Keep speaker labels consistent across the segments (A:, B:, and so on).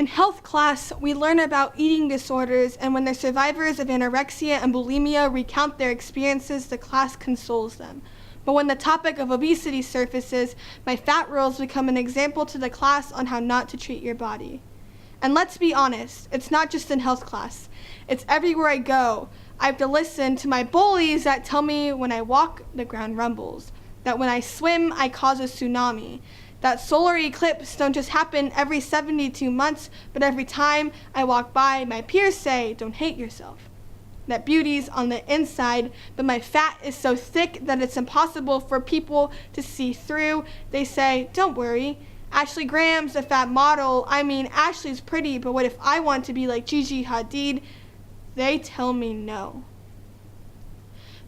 A: In health class, we learn about eating disorders, and when the survivors of anorexia and bulimia recount their experiences, the class consoles them. But when the topic of obesity surfaces, my fat rolls become an example to the class on how not to treat your body. And let's be honest, it's not just in health class. It's everywhere I go. I have to listen to my bullies that tell me when I walk, the ground rumbles. That when I swim, I cause a tsunami. That solar eclipse don't just happen every 72 months, but every time I walk by, my peers say, don't hate yourself. That beauty's on the inside, but my fat is so thick that it's impossible for people to see through. They say, don't worry, Ashley Graham's a fat model. I mean, Ashley's pretty, but what if I want to be like Gigi Hadid? They tell me no.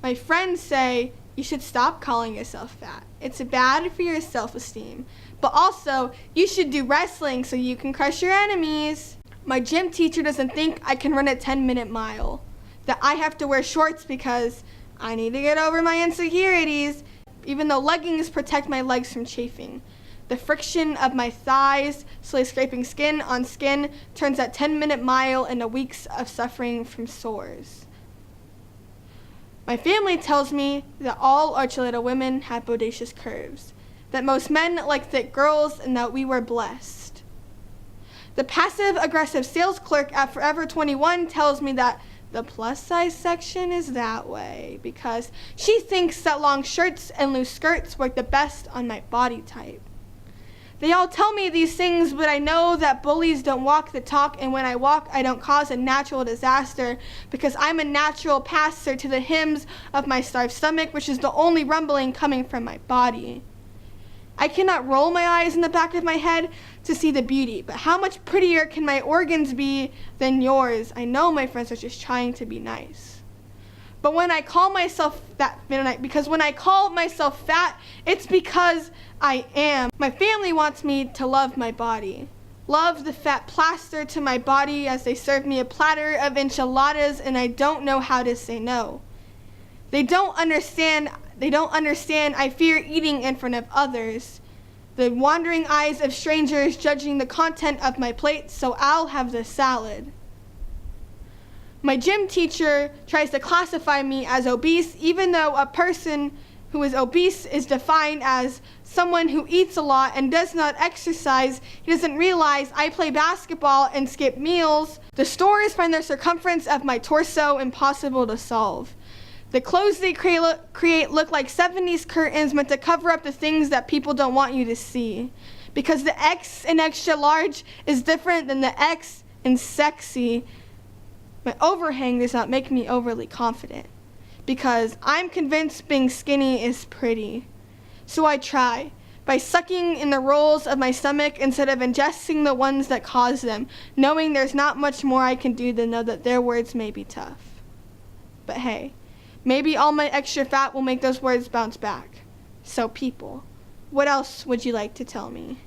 A: My friends say, you should stop calling yourself fat. It's bad for your self-esteem. But also, you should do wrestling so you can crush your enemies. My gym teacher doesn't think I can run a 10-minute mile. That I have to wear shorts because I need to get over my insecurities, even though leggings protect my legs from chafing. The friction of my thighs, slowly scraping skin on skin, turns that 10-minute mile into weeks of suffering from sores. My family tells me that all Archuleta women have bodacious curves, that most men like thick girls, and that we were blessed. The passive-aggressive sales clerk at Forever 21 tells me that the plus-size section is that way because she thinks that long shirts and loose skirts work the best on my body type. They all tell me these things, but I know that bullies don't walk the talk, and when I walk, I don't cause a natural disaster because I'm a natural passer to the hymns of my starved stomach, which is the only rumbling coming from my body. I cannot roll my eyes in the back of my head to see the beauty, but how much prettier can my organs be than yours? I know my friends are just trying to be nice. But when I call myself fat, it's because I am. My family wants me to love my body. Love the fat plaster to my body as they serve me a platter of enchiladas and I don't know how to say no. They don't understand I fear eating in front of others. The wandering eyes of strangers judging the content of my plate, so I'll have the salad. My gym teacher tries to classify me as obese, even though a person who is obese is defined as someone who eats a lot and does not exercise. He doesn't realize I play basketball and skip meals. The stores find the circumference of my torso impossible to solve. The clothes they create look like 70s curtains meant to cover up the things that people don't want you to see. Because the X in extra large is different than the X in sexy. My overhang does not make me overly confident. Because I'm convinced being skinny is pretty. So I try, by sucking in the rolls of my stomach instead of ingesting the ones that cause them, knowing there's not much more I can do than know that their words may be tough. But hey, maybe all my extra fat will make those words bounce back. So people, what else would you like to tell me?